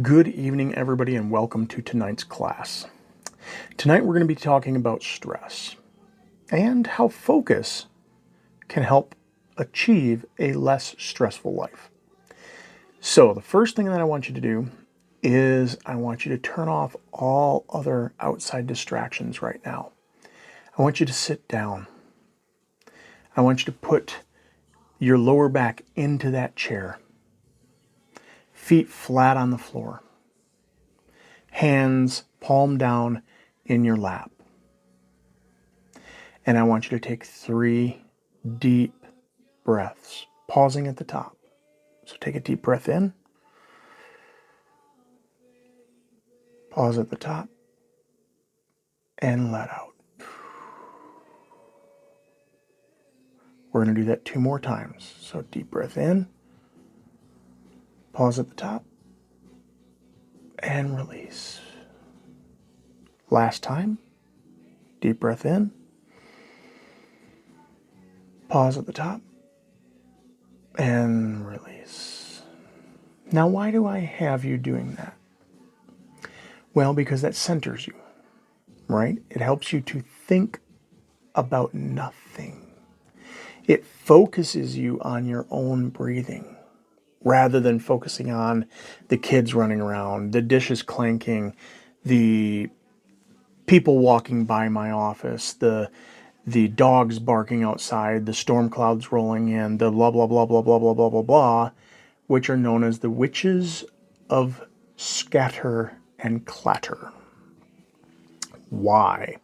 Good evening, everybody, and welcome to tonight's class. Tonight we're going to be talking about stress and how focus can help achieve a less stressful life. So the first thing that I want you to do is I want you to turn off all other outside distractions right now. I want you to sit down. I want you to put your lower back into that chair, feet flat on the floor, hands palm down in your lap. And I want you to take 3 deep breaths, pausing at the top. So take a deep breath in, pause at the top, and let out. We're going to do that 2 more times. So deep breath in, pause at the top, and release. Last time, deep breath in, pause at the top, and release. Now, why do I have you doing that? Well, because that centers you, right? It helps you to think about nothing. It focuses you on your own breathing rather than focusing on the kids running around, the dishes clanking, the people walking by my office, the dogs barking outside, the storm clouds rolling in, the blah, blah, blah, blah, blah, blah, blah, blah, blah, which are known as the witches of scatter and clatter. Why?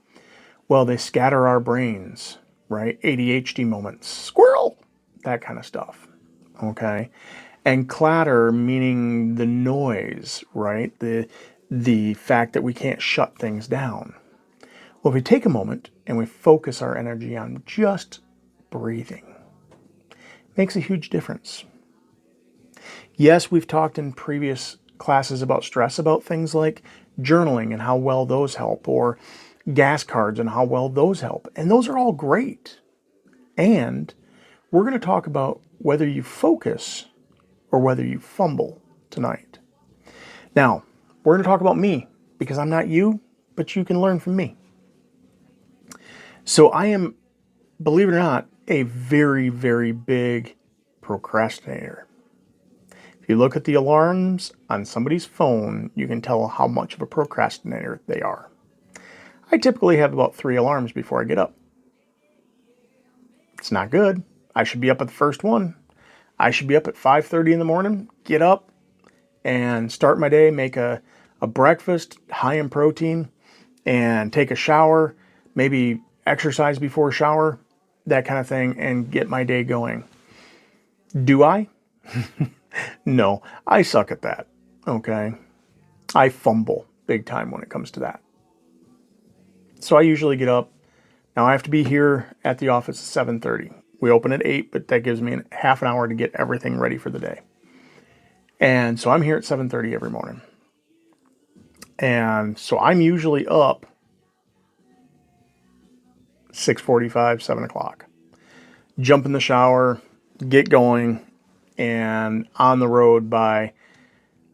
Well, they scatter our brains, right? ADHD moments, squirrel, that kind of stuff, okay? And clatter meaning the noise, right? The fact that we can't shut things down. Well, if we take a moment and we focus our energy on just breathing, it makes a huge difference. Yes, we've talked in previous classes about stress, about things like journaling and how well those help, or gas cards and how well those help. And those are all great. And we're going to talk about whether you focus or whether you fumble tonight. Now, we're going to talk about me because I'm not you, but you can learn from me. So I am, believe it or not, a very, very big procrastinator. If you look at the alarms on somebody's phone, you can tell how much of a procrastinator they are. I typically have about 3 alarms before I get up. It's not good. I should be up at the first one. I should be up at 5:30 in the morning, get up and start my day, make a breakfast high in protein, and take a shower, maybe exercise before a shower, that kind of thing, and get my day going. Do I? No, I suck at that, okay? I fumble big time when it comes to that. So I usually get up. Now I have to be here at the office at 7:30. We open at 8, but that gives me half an hour to get everything ready for the day. And so I'm here at 7:30 every morning. And so I'm usually up 6:45, 7 o'clock. Jump in the shower, get going, and on the road by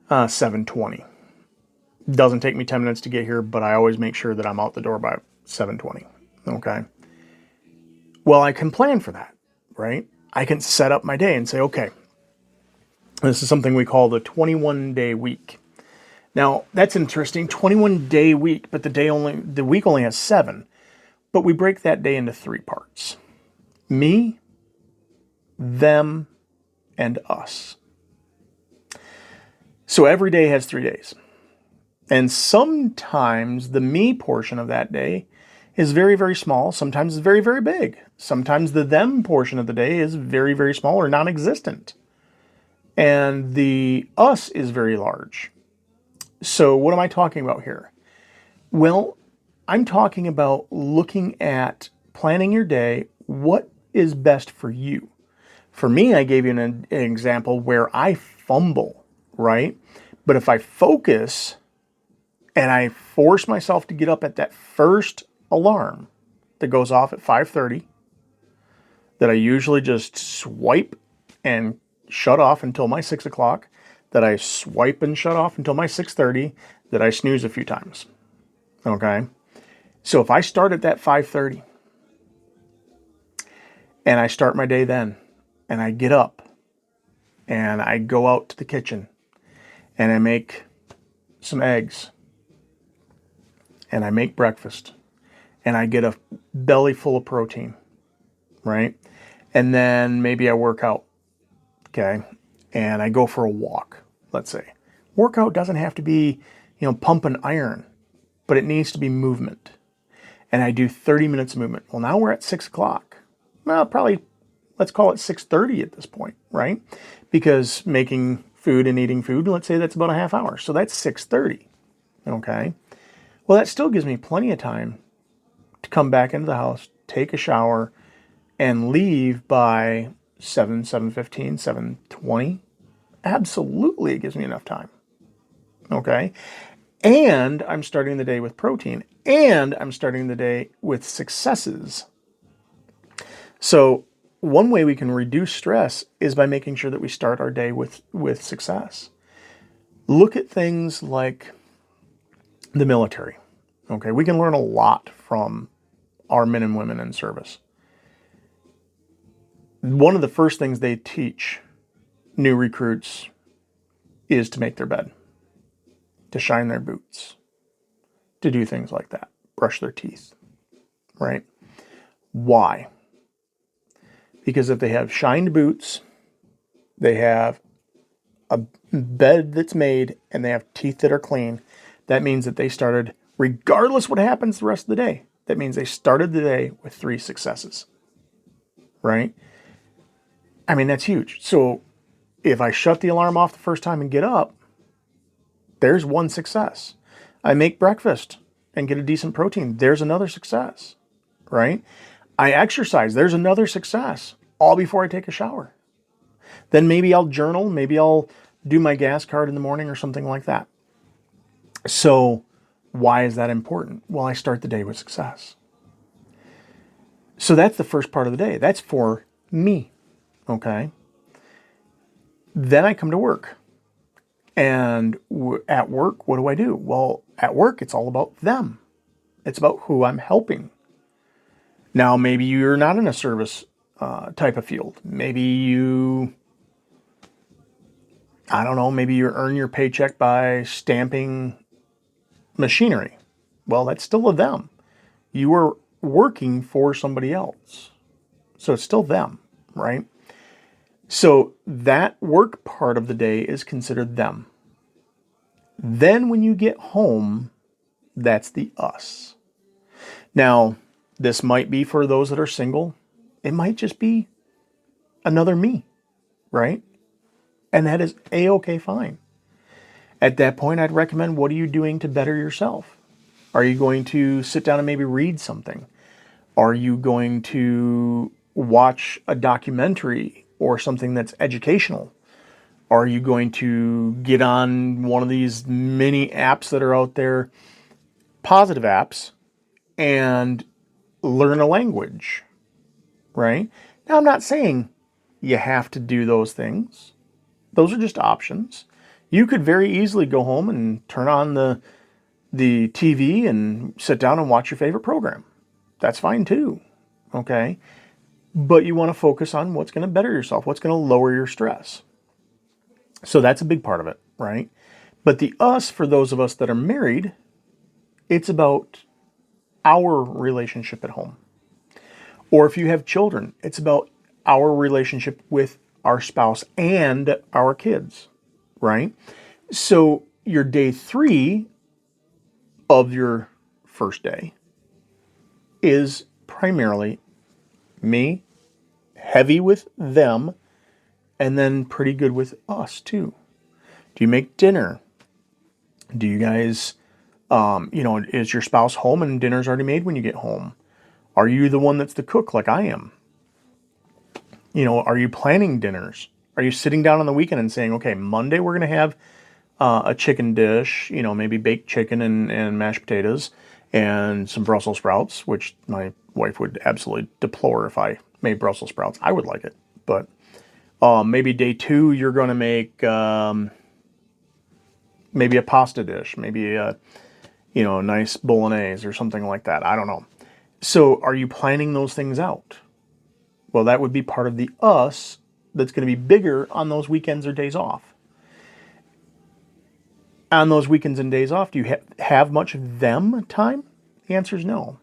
7:20. Doesn't take me 10 minutes to get here, but I always make sure that I'm out the door by 7:20. Okay. Well, I can plan for that, right? I can set up my day and say, okay, this is something we call the 21-day week. Now, that's interesting, 21-day week, but the week only has 7. But we break that day into 3 parts. Me, them, and us. So every day has 3 days. And sometimes the me portion of that day is very, very small. Sometimes it's very, very big. Sometimes the them portion of the day is very, very small or non-existent. And the us is very large. So what am I talking about here? Well, I'm talking about looking at planning your day. What is best for you? For me, I gave you an example where I fumble, right? But if I focus and I force myself to get up at that first alarm that goes off at 5:30, that I usually just swipe and shut off until my 6 o'clock, that I swipe and shut off until my 6:30, that I snooze a few times. Okay? So if I start at that 5:30 and I start my day then, and I get up and I go out to the kitchen and I make some eggs and I make breakfast and I get a belly full of protein, right? And then maybe I work out, okay? And I go for a walk, let's say. Workout doesn't have to be, pumping iron, but it needs to be movement. And I do 30 minutes of movement. Well, now we're at 6 o'clock. Well, probably, let's call it 6:30 at this point, right? Because making food and eating food, let's say that's about a half hour. So that's 6:30, okay? Well, that still gives me plenty of time to come back into the house, take a shower, and leave by 7:15, 7:20. Absolutely, it gives me enough time, okay? And I'm starting the day with protein, and I'm starting the day with successes. So one way we can reduce stress is by making sure that we start our day with success. Look at things like the military. Okay, we can learn a lot from our men and women in service. One of the first things they teach new recruits is to make their bed, to shine their boots, to do things like that, brush their teeth, right? Why? Because if they have shined boots, they have a bed that's made, and they have teeth that are clean, that means that they started, regardless what happens the rest of the day, that means they started the day with 3 successes, right? I mean, that's huge. So if I shut the alarm off the first time and get up, there's one success. I make breakfast and get a decent protein. There's another success, right? I exercise. There's another success, all before I take a shower. Then maybe I'll journal. Maybe I'll do my gas card in the morning or something like that. So why is that important? Well, I start the day with success. So that's the first part of the day. That's for me, okay? Then I come to work. And at work, what do? Well, at work, it's all about them. It's about who I'm helping. Now, maybe you're not in a service type of field. Maybe maybe you earn your paycheck by stamping machinery. Well, that's still a them. You are working for somebody else. So it's still them, right? So that work part of the day is considered them. Then when you get home, that's the us. Now, this might be for those that are single. It might just be another me, right? And that is a-okay fine. At that point, I'd recommend, what are you doing to better yourself? Are you going to sit down and maybe read something? Are you going to watch a documentary or something that's educational? Are you going to get on one of these mini apps that are out there, positive apps, and learn a language, right? Now, I'm not saying you have to do those things. Those are just options. You could very easily go home and turn on the TV and sit down and watch your favorite program. That's fine too, okay? But you want to focus on what's going to better yourself, what's going to lower your stress. So that's a big part of it, right? But the us, for those of us that are married, it's about our relationship at home. Or if you have children, it's about our relationship with our spouse and our kids, right? So your day 3 of your first day is primarily me, heavy with them, and then pretty good with us too. Do you make dinner? Do you guys, is your spouse home and dinner's already made when you get home? Are you the one that's the cook like I am? Are you planning dinners? Are you sitting down on the weekend and saying, okay, Monday we're going to have a chicken dish, maybe baked chicken and mashed potatoes and some Brussels sprouts, which my wife would absolutely deplore if I made Brussels sprouts. I would like it. But maybe day 2 you're going to make maybe a pasta dish, maybe a, a nice bolognese or something like that. I don't know. So are you planning those things out? Well, that would be part of the us that's going to be bigger on those weekends or days off. On those weekends and days off, do you have much of them time? The answer is no.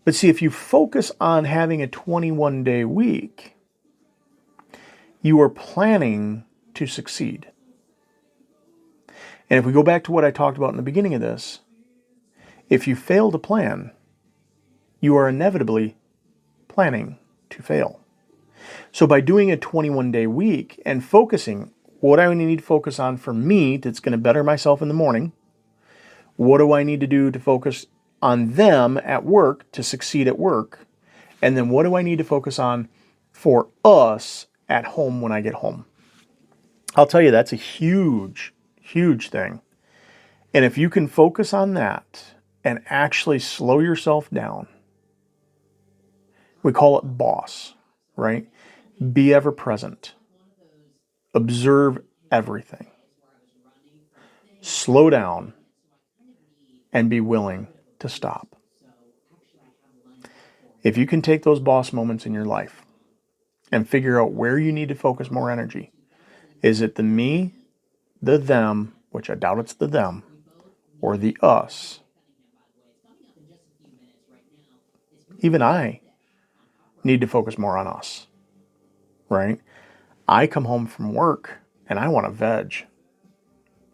But see, if you focus on having a 21-day week, you are planning to succeed. And if we go back to what I talked about in the beginning of this, if you fail to plan, you are inevitably planning to fail. So by doing a 21-day week and focusing, what do I need to focus on for me that's going to better myself in the morning? What do I need to do to focus on them at work to succeed at work? And then what do I need to focus on for us at home when I get home? I'll tell you, that's a huge, huge thing. And if you can focus on that and actually slow yourself down, we call it BOSS, right? Be ever present. Observe everything. Slow down and be willing to stop. If you can take those boss moments in your life and figure out where you need to focus more energy, is it the me, the them, which I doubt it's the them, or the us? Even I need to focus more on us, right? I come home from work and I want to veg.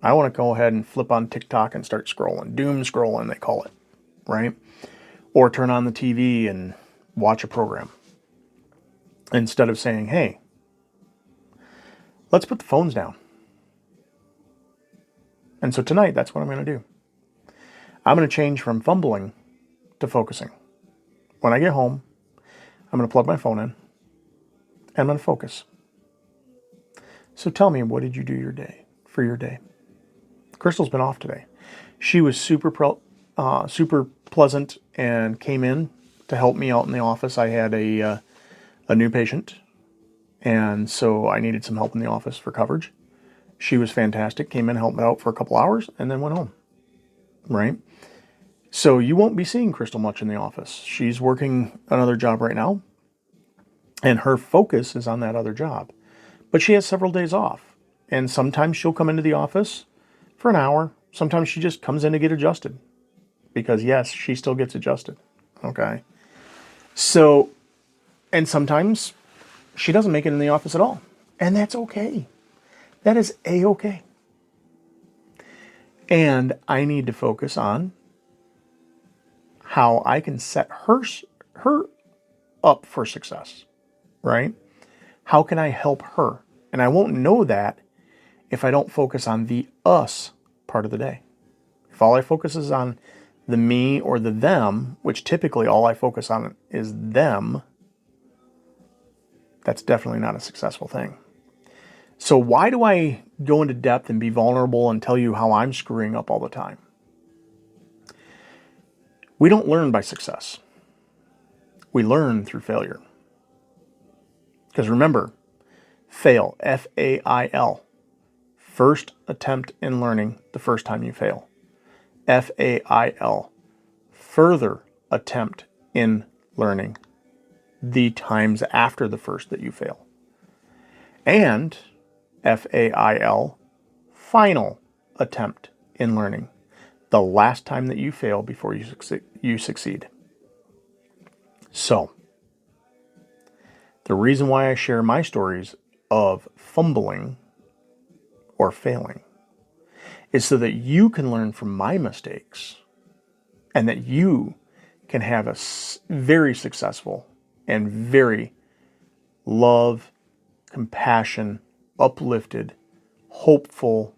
I want to go ahead and flip on TikTok and start scrolling. Doom scrolling, they call it, right? Or turn on the TV and watch a program. Instead of saying, hey, let's put the phones down. And so tonight, that's what I'm going to do. I'm going to change from fumbling to focusing. When I get home, I'm going to plug my phone in and I'm going to focus. So tell me, what did you do for your day? Crystal's been off today. She was super pleasant and came in to help me out in the office. I had a new patient, and so I needed some help in the office for coverage. She was fantastic, came in, helped me out for a couple hours, and then went home, right? So you won't be seeing Crystal much in the office. She's working another job right now, and her focus is on that other job. But she has several days off, and sometimes she'll come into the office for an hour. Sometimes she just comes in to get adjusted, because yes, she still gets adjusted, okay? So, and sometimes she doesn't make it in the office at all, and that's okay. That is A-okay. And I need to focus on how I can set her up for success, right? How can I help her? And I won't know that if I don't focus on the us part of the day. If all I focus is on the me or the them, which typically all I focus on is them, that's definitely not a successful thing. So why do I go into depth and be vulnerable and tell you how I'm screwing up all the time? We don't learn by success. We learn through failure. Because remember, fail, F-A-I-L. First attempt in learning the first time you fail. F-A-I-L. Further attempt in learning the times after the first that you fail. And F-A-I-L, final attempt in learning, the last time that you fail before you succeed. So, the reason why I share my stories of fumbling or failing is so that you can learn from my mistakes and that you can have a very successful and very love, compassion, uplifted, hopeful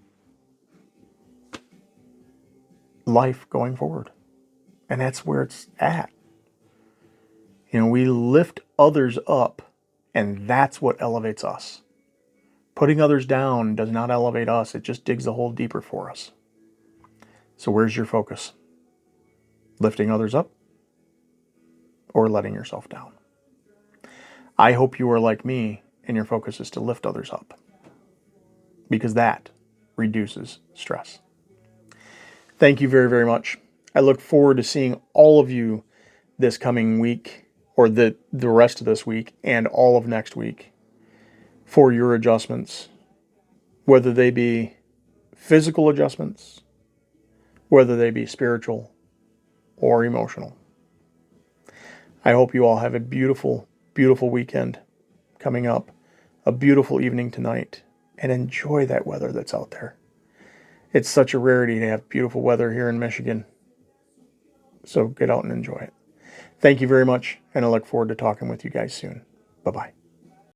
life going forward. And that's where it's at. We lift others up, and that's what elevates us. Putting others down does not elevate us. It just digs the hole deeper for us. So where's your focus? Lifting others up or letting yourself down? I hope you are like me and your focus is to lift others up, because that reduces stress. Thank you very, very much. I look forward to seeing all of you this coming week, or the rest of this week and all of next week, for your adjustments, whether they be physical adjustments, whether they be spiritual or emotional. I hope you all have a beautiful, beautiful weekend coming up, a beautiful evening tonight, and enjoy that weather that's out there. It's such a rarity to have beautiful weather here in Michigan, so get out and enjoy it. Thank you very much, and I look forward to talking with you guys soon. Bye-bye.